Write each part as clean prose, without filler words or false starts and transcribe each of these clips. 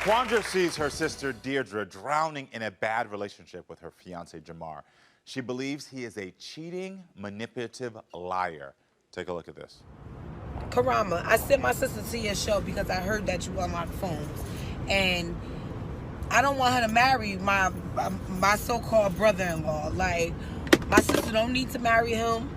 Quandra sees her sister Deirdre drowning in a bad relationship with her fiance Jamar. She believes he is a cheating, manipulative liar. Take a look at this. Karamo, I sent my sister to your show because I heard that you unlock phones. And I don't want her to marry my so-called brother-in-law. Like, my sister don't need to marry him.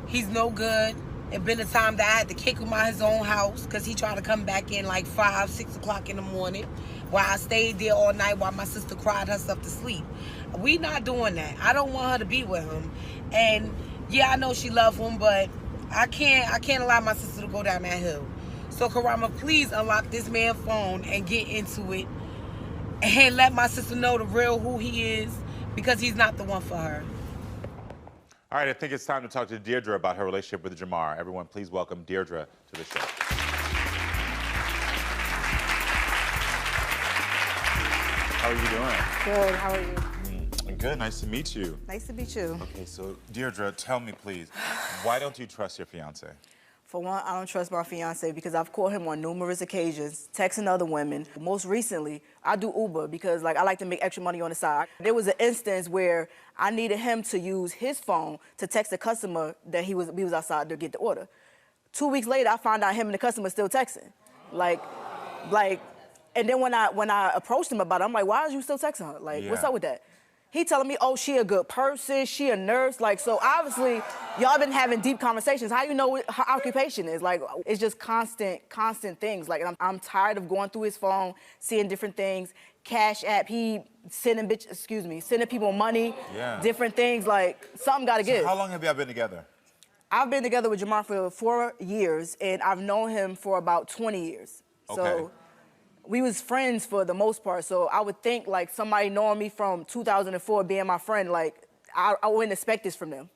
He's no good. It been a time that I had to kick him out of his own house because he tried to come back in like 5, 6 o'clock in the morning while I stayed there all night while my sister cried herself to sleep. We not doing that. I don't want her to be with him. And yeah, I know she love him, but I can't allow my sister to go down that hill. So Karamo, please unlock this man's phone and get into it and let my sister know the real who he is, because he's not the one for her. All right, I think it's time to talk to Deirdre about her relationship with Jamar. Everyone, please welcome Deirdre to the show. How are you doing? Good, how are you? Good, nice to meet you. Nice to meet you. Okay, so Deirdre, tell me please, why don't you trust your fiance? For one, I don't trust my fiance because I've caught him on numerous occasions, texting other women. Most recently, I do Uber because I like to make extra money on the side. There was an instance where I needed him to use his phone to text a customer that we was outside to get the order. 2 weeks later, I found out him and the customer still texting. And then when I approached him about it, I'm like, why are you still texting her? What's up with that? He telling me, oh, she a good person, she a nurse. So obviously, y'all been having deep conversations. How you know what her occupation is? It's just constant things. And I'm tired of going through his phone, seeing different things. Cash App, he sending people money, different things. Something gotta give. How long have y'all been together? I've been together with Jamar for 4 years, and I've known him for about 20 years. Okay. So we was friends for the most part, so I would think somebody knowing me from 2004 being my friend, I wouldn't expect this from them.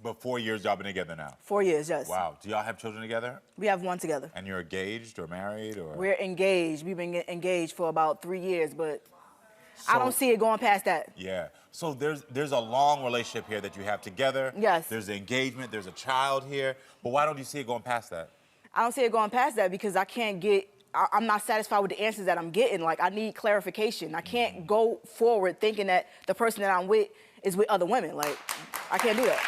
But 4 years y'all been together now? 4 years, yes. Wow, do y'all have children together? We have one together. And you're engaged or married or? We're engaged. We've been engaged for about 3 years, but I don't see it going past that. Yeah, so there's a long relationship here that you have together. Yes. There's the engagement, there's a child here, but why don't you see it going past that? I don't see it going past that because I'm not satisfied with the answers that I'm getting. I need clarification. I can't go forward thinking that the person that I'm with is with other women. I can't do that.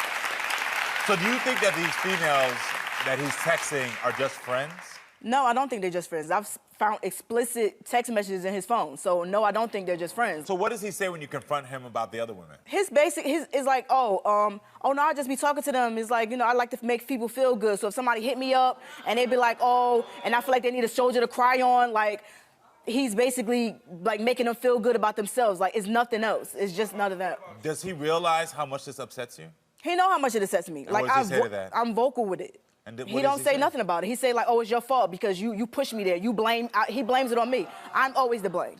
So do you think that these females that he's texting are just friends? No, I don't think they're just friends. I've found explicit text messages in his phone. So no, I don't think they're just friends. So what does he say when you confront him about the other women? His is like, oh no, I just be talking to them. It's like, I like to make people feel good. So if somebody hit me up and they be like, oh, and I feel like they need a shoulder to cry on, he's basically making them feel good about themselves. It's nothing else. It's just none of that. Does he realize how much this upsets you? He know how much it upsets me. And what does he say to that? I'm vocal with it. He don't say nothing about it. He say oh, it's your fault because you pushed me there. He blames it on me. I'm always to blame.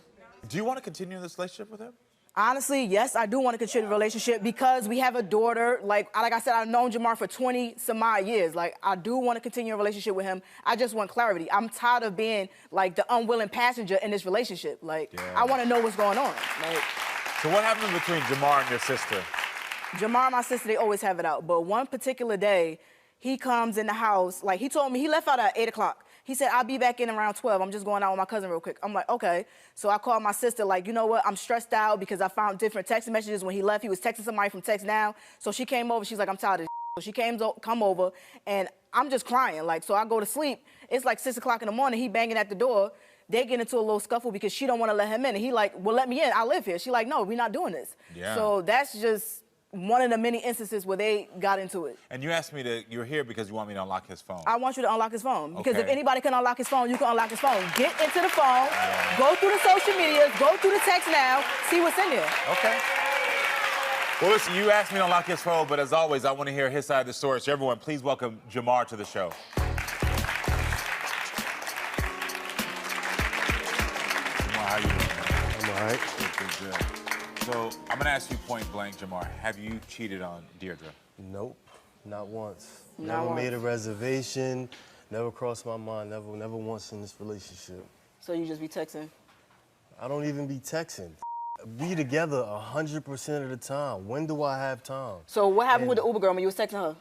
Do you want to continue this relationship with him? Honestly, yes, I do want to continue the relationship because we have a daughter. Like I said, I've known Jamar for 20-some-odd years. I do want to continue a relationship with him. I just want clarity. I'm tired of being the unwilling passenger in this relationship. I want to know what's going on. So what happened between Jamar and your sister? Jamar and my sister, they always have it out. But one particular day, he comes in the house, he told me, he left out at 8 o'clock. He said, I'll be back in around 12. I'm just going out with my cousin real quick. I'm like, okay. So I called my sister, you know what? I'm stressed out because I found different text messages when he left. He was texting somebody from Text Now. So she came over. She's like, I'm tired of this. So she come over, and I'm just crying. So I go to sleep. It's 6 o'clock in the morning. He banging at the door. They get into a little scuffle because she don't want to let him in. And he well, let me in. I live here. She no, we're not doing this. Yeah. So that's just one of the many instances where they got into it. And you asked me you're here because you want me to unlock his phone. I want you to unlock his phone. Because Okay. if anybody can unlock his phone, you can unlock his phone. Get into the phone, go through the social medias, go through the text now, see what's in there. Okay. Well, listen, you asked me to unlock his phone, but as always, I want to hear his side of the story. So everyone, please welcome Jamar to the show. Jamar, how you doing? I'm all right. Good. So I'm gonna ask you point blank, Jamar. Have you cheated on Deirdre? Nope, not once. Not Never once. made a reservation. Never crossed my mind. Never once in this relationship. So you just be texting? I don't even be texting. Be together 100% of the time. When do I have time? So what happened with the Uber girl when you was texting her?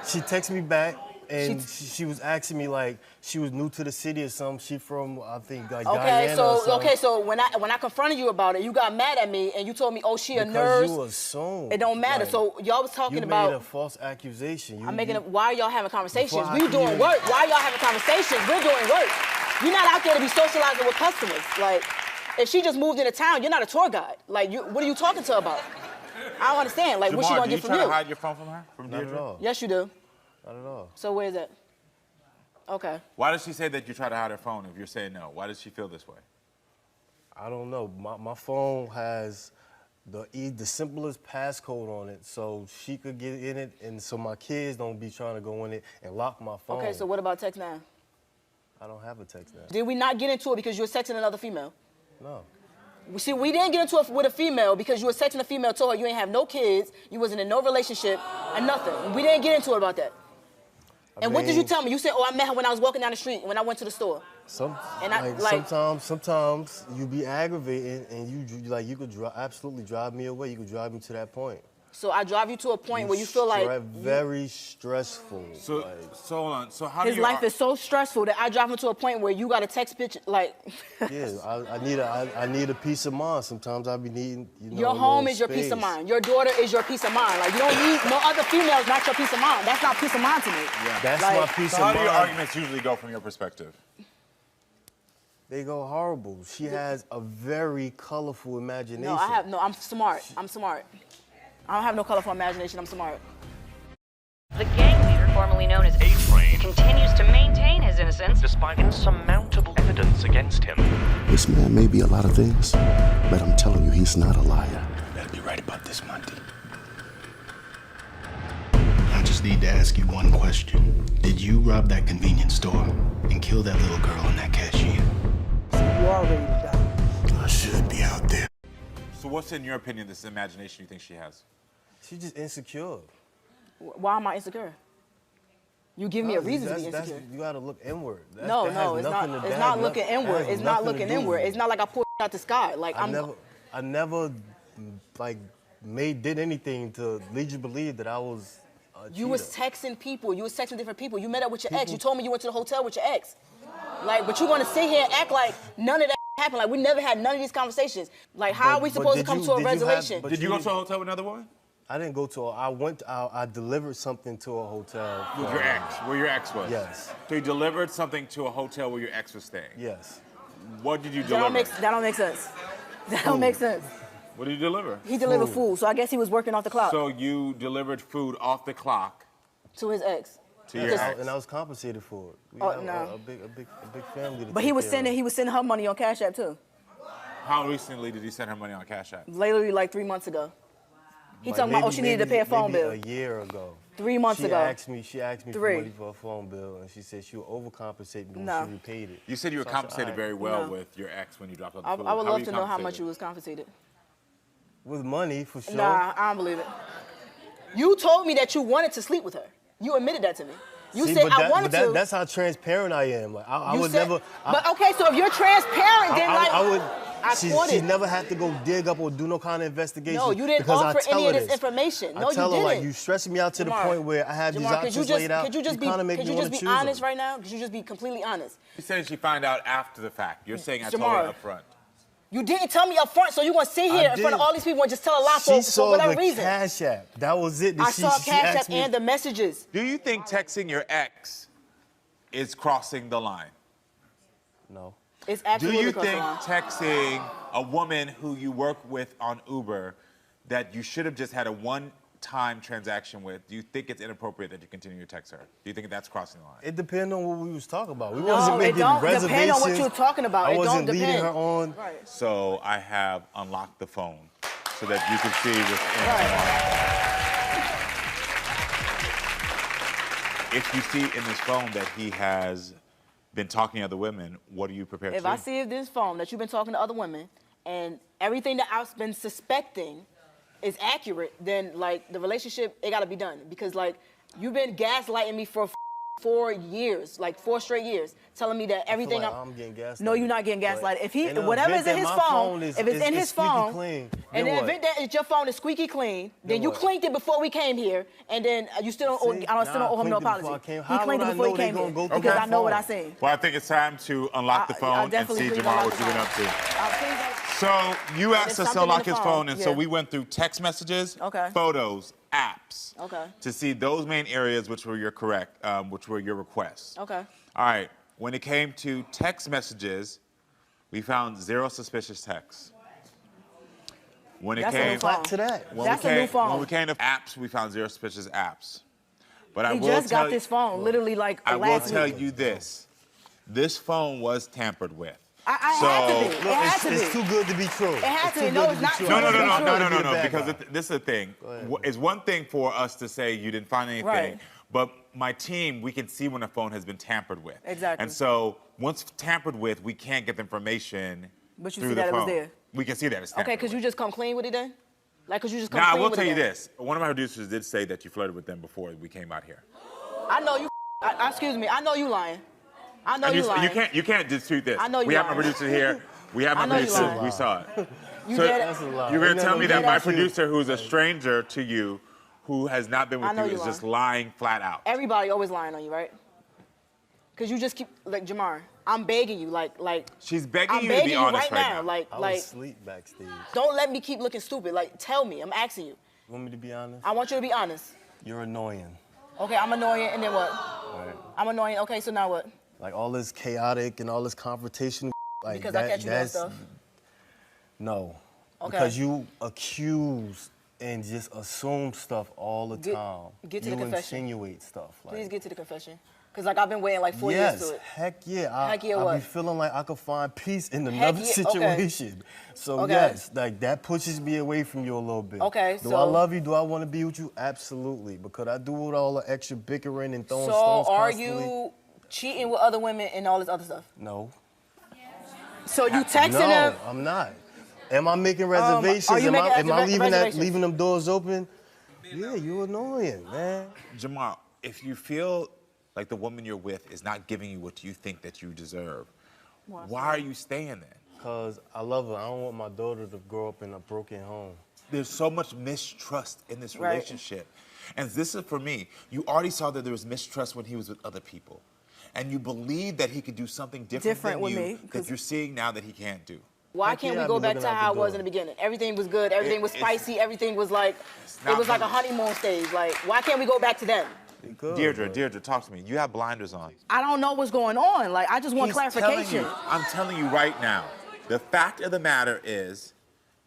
She texts me back. And she was asking me like she was new to the city or something. She from I think like Okay, Guyana or something. so when I confronted you about it, you got mad at me and you told me, oh, she a Because nurse. you assumed. It don't matter. Like, So y'all was talking you about. made a false accusation. Why are y'all having conversations? Before I We can doing even- work. Why are y'all having conversations? We're doing work. You're not out there to be socializing with customers. Like, if she just moved into town, you're not a tour guide. Like, what are you talking to her about? I don't understand. Like, what's she Jamar, gonna do get you from try you? to hide your phone from her? From Not Deirdre? at all. Yes, you do. Not at all. So where is it? Okay. Why does she say that you try to hide her phone if you're saying no? Why does she feel this way? I don't know. My phone has the simplest passcode on it, so she could get in it, and so my kids don't be trying to go in it and lock my phone. Okay, so what about text now? I don't have a text now. Did we not get into it because you were texting another female? No. See, we didn't get into it with a female because you were texting a female, told her you ain't have no kids, you wasn't in no relationship, and nothing. We didn't get into it about that. And what did you tell me? You said, oh, I met her when I was walking down the street, when I went to the store. Sometimes you be aggravating, and you could absolutely drive me away. You could drive me to that point. So I drive you to a point where you feel like very stressful. So hold on. So how do his you? life is so stressful that I drive him to a point where you got to text bitch like. Yeah, I need a peace of mind. Sometimes I be needing. Your home is your peace of mind. Your daughter is your peace of mind. Like you don't need no other females. Not your peace of mind. That's not peace of mind to me. Yeah. That's like, my peace So of how do mind. your arguments usually go from your perspective? They go horrible. She has a very colorful imagination. No, I'm smart. I'm smart. I don't have no colorful imagination. I'm smart. The gang leader, formerly known as A-Train, continues to maintain his innocence despite insurmountable evidence against him. This man may be a lot of things, but I'm telling you, he's not a liar. Better be right about this, Monty. I just need to ask you one question. Did you rob that convenience store and kill that little girl and that cashier? You already done. I should be out there. So what's in your opinion this imagination you think she has? She's just insecure. Why am I insecure? You give me a reason to be insecure. You gotta look inward. No, it's not. It's not looking inward. It's not looking inward. It's not like I pulled out the sky. Like I never like did anything to lead you to believe that I was a You was cheater. texting people. You was texting different people. You met up with your ex. You told me you went to the hotel with your ex. Like, but you want to sit here and act like none of that happened. Like, we never had none of these conversations. Like, how are we supposed to come to a resolution? Did you go to a hotel with another woman? I didn't go to. I delivered something to a hotel. With your ex, where your ex was? Yes. So you delivered something to a hotel where your ex was staying? Yes. What did you That deliver? don't make sense. That don't make sense. What did you deliver? He delivered food, so I guess he was working off the clock So you delivered food off the clock to his ex. to your ex. And I was compensated for it. We Oh, have no. a big family. To But take he was care sending her money on Cash App too. How recently did he send her money on Cash App? Literally like 3 months ago. He Like, talking about, oh, she needed to pay a phone bill. A year ago. 3 months ago. She asked me for 3. money for a phone bill, and she said she would overcompensate me when No. she repaid it. You said you were So I said, compensated all right. very well No. with your ex when you dropped off the I food. would How love were to know how much compensated? you was compensated. With money, for sure. Nah, I don't believe it. You told me that you wanted to sleep with her. You admitted that to me. You See, said but I wanted to. That's how transparent I am. Like I You would said- never. But okay, so if you're transparent, then like I would. I She caught it. never had to go dig up or do no kind of investigation. No, you didn't because I offer tell any of her this information. No, I tell you her like didn't. you stressing me out to the Jamar, point where I have these Jamar, options laid out. could you just be, kinda make could me you wanna just be choose honest them. right now? Could you just be completely honest? You said she found out after the fact. You're saying I told Jamar. her up front. You didn't tell me up front, so you want to sit here in front of did. all these people and just tell a lie She for saw whatever the reason. Cash App. That was it. I She saw Cash App asked me- and the messages. Do you think texting your ex is crossing the line? No. It's Do absolutely you crossing think the line. texting a woman who you work with on Uber that you should have just had a one-time transaction with, do you think it's inappropriate that you continue to text her? Do you think that's crossing the line? It depends on what we was talking about. We No, wasn't it making don't reservations. depend on what you're talking about. I It don't wasn't leading depend. her on. Right. So I have unlocked the phone so that you can see within. If you see in this phone that he has been talking to other women, what are you prepared to If do? I see this phone that you've been talking to other women and everything that I've been suspecting is accurate, then like the relationship, it gotta be done. Because like you've been gaslighting me for 4 years, like 4 straight years, telling me that everything I feel like I'm getting gaslighted. No, you're not getting But gaslighted. If he, in the whatever's event in his that my phone, is- if it's in is his squeaky phone, clean, and then the what? event that your phone is squeaky clean, then you what? cleaned it before we came here, and then you still don't, See? I still don't owe him no Nah, I cleaned it apology. before I came. He How cleaned would it I before he know they came gonna here go through because my I know what I phone? seen. Well, I think it's time to unlock the I phone and definitely see, agree with Jamal, unlock what the you've been phone. up to. So you asked us to something in unlock the his phone, phone, and so yeah. we went through text messages, Okay. photos, apps, Okay. to see those main areas which were your which were your requests. Okay. All right. When it came to text messages, we found 0 suspicious texts. When it That's a came new phone. to that. when That's we a new came, phone. When we came to apps, we found 0 suspicious apps. But I He will just tell got this phone, literally like I will last tell week. you this: this phone was tampered with. I had to be. So- It had to be. It's too good to be true. It had to be. too No, good it's not true. too good to be true. No, because this is the thing. It's one thing for us to say you didn't find anything, Right. but my team, we can see when a phone has been tampered with. Exactly. And so once tampered with, we can't get the information But you through see the that it was phone. there. We can see that it's tampered Okay, because you with. just come clean with it then? Like, because you just come Now, I clean will with tell it you then? this. One of my producers did say that you flirted with them before we came out here. I know you, excuse me, I know you lying. I know And you lying. you can't dispute this. I know you We have my lying. producer here. We have I my know you producer. lying. We saw it. You So dead- That's a lie. you're gonna Ain't tell nothing me to that do my with you. producer, who's a stranger to you, who has not been I with know you, you is lying. just lying flat out. Everybody always lying on you, right? Because you just keep, like, Jamar, I'm begging you, like, She's begging I'm you to begging be you honest right right now, now. like, I like, was asleep backstage. don't let me keep looking stupid. Like, tell me, I'm asking you. You want me to be honest? I want you to be honest. You're annoying. Okay, I'm annoying, and then what? Right. I'm annoying, okay, so now what? Like all this chaotic and all this confrontation. Like Because I catch you doing that's stuff? no. Okay. Because you accuse and just assume stuff all the time. Get to you the confession. insinuate stuff. Like, Please get to the confession. Because, like, I've been waiting like 4 years yes, to it. heck yeah. Heck yeah, I what? be feeling like I could find peace in Heck another yeah, okay. situation. So Okay. yes, like that pushes me away from you a little bit. Okay, Do so- I love you? Do I want to be with you? Absolutely. But could I do with all the extra bickering and throwing So, stones are constantly? you cheating with other women and all this other stuff? No. So, you texting No, them? I'm not. Am I making reservations? are you making am I reservations? leaving them doors open? Yeah, you're annoying, man. Jamal, if you feel like the woman you're with is not giving you what you think that you deserve, why are you staying then? Because I love her. I don't want my daughter to grow up in a broken home. There's so much mistrust in this Right. relationship. And this is for me. You already saw that there was mistrust when he was with other people. And you believed that he could do something different than with you me, that 'cause- you're seeing now that he can't do. Why Heck can't yeah, we I go be back looking to out how the it was in door. the beginning? Everything was good. Everything was it's- spicy. Everything was like, not it was like a honey. honeymoon stage. Like, why can't we go back to them? Good, Deirdre, talk to me. You have blinders on. I don't know what's going on. Like, I just want He's clarification. I'm telling you right now, the fact of the matter is,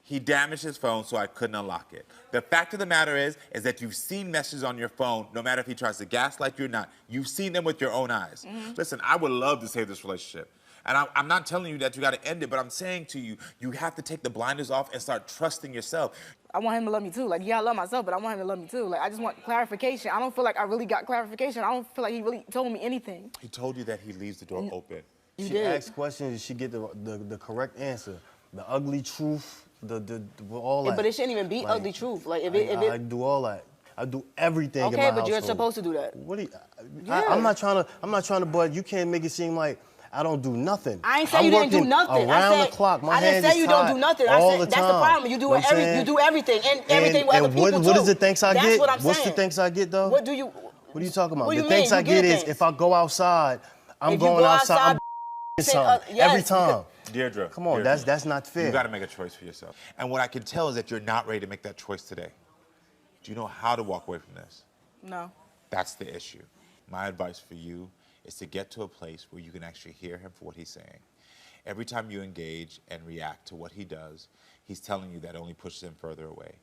he damaged his phone, so I couldn't unlock it. The fact of the matter is that you've seen messages on your phone, no matter if he tries to gaslight you or not. You've seen them with your own eyes. Listen, I would love to save this relationship. And I'm not telling you that you got to end it, but I'm saying to you, you have to take the blinders off and start trusting yourself. I want him to love me too. Like, yeah, I love myself, but I want him to love me too. Like, I just want clarification. I don't feel like I really got clarification. I don't feel like he really told me anything. He told you that he leaves the door open. You She did. asks questions and she get the correct answer. The ugly truth, the all that. But it shouldn't even be Like, ugly truth. Like, if I it do all that. I do everything in my okay, but you're household. supposed to do that. What do you? Yeah. I'm not trying to, but you can't make it seem like I don't do nothing. I ain't say I'm you didn't do working nothing. Around I said, the clock. My I didn't hands say is you don't tied do nothing. all I said the that's the time. problem. You do Know what I'm you saying? do everything and everything with and other people what too. is the thanks I That's get? what I'm What's saying. the thanks I get though? What do you? What are you talking about? What do The you thanks mean? I You get get is things. if I go outside, I'm If you going go outside. say, Something yes, every time. Deirdre. Come on, Deirdre, that's not fair. You got to make a choice for yourself. And what I can tell is that you're not ready to make that choice today. Do you know how to walk away from this? No. That's the issue. My advice for you is to get to a place where you can actually hear him for what he's saying. Every time you engage and react to what he does, he's telling you that only pushes him further away.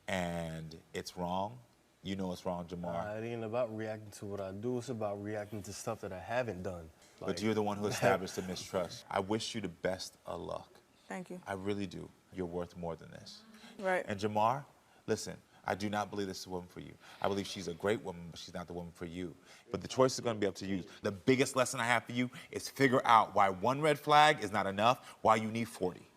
And it's wrong. You know it's wrong, Jamar. It ain't about reacting to what I do. It's about reacting to stuff that I haven't done. But you're the one who established the mistrust. I wish you the best of luck. Thank you. I really do. You're worth more than this. Right. And Jamar, listen, I do not believe this is a woman for you. I believe she's a great woman, but she's not the woman for you. But the choice is going to be up to you. The biggest lesson I have for you is figure out why one red flag is not enough, why you need 40.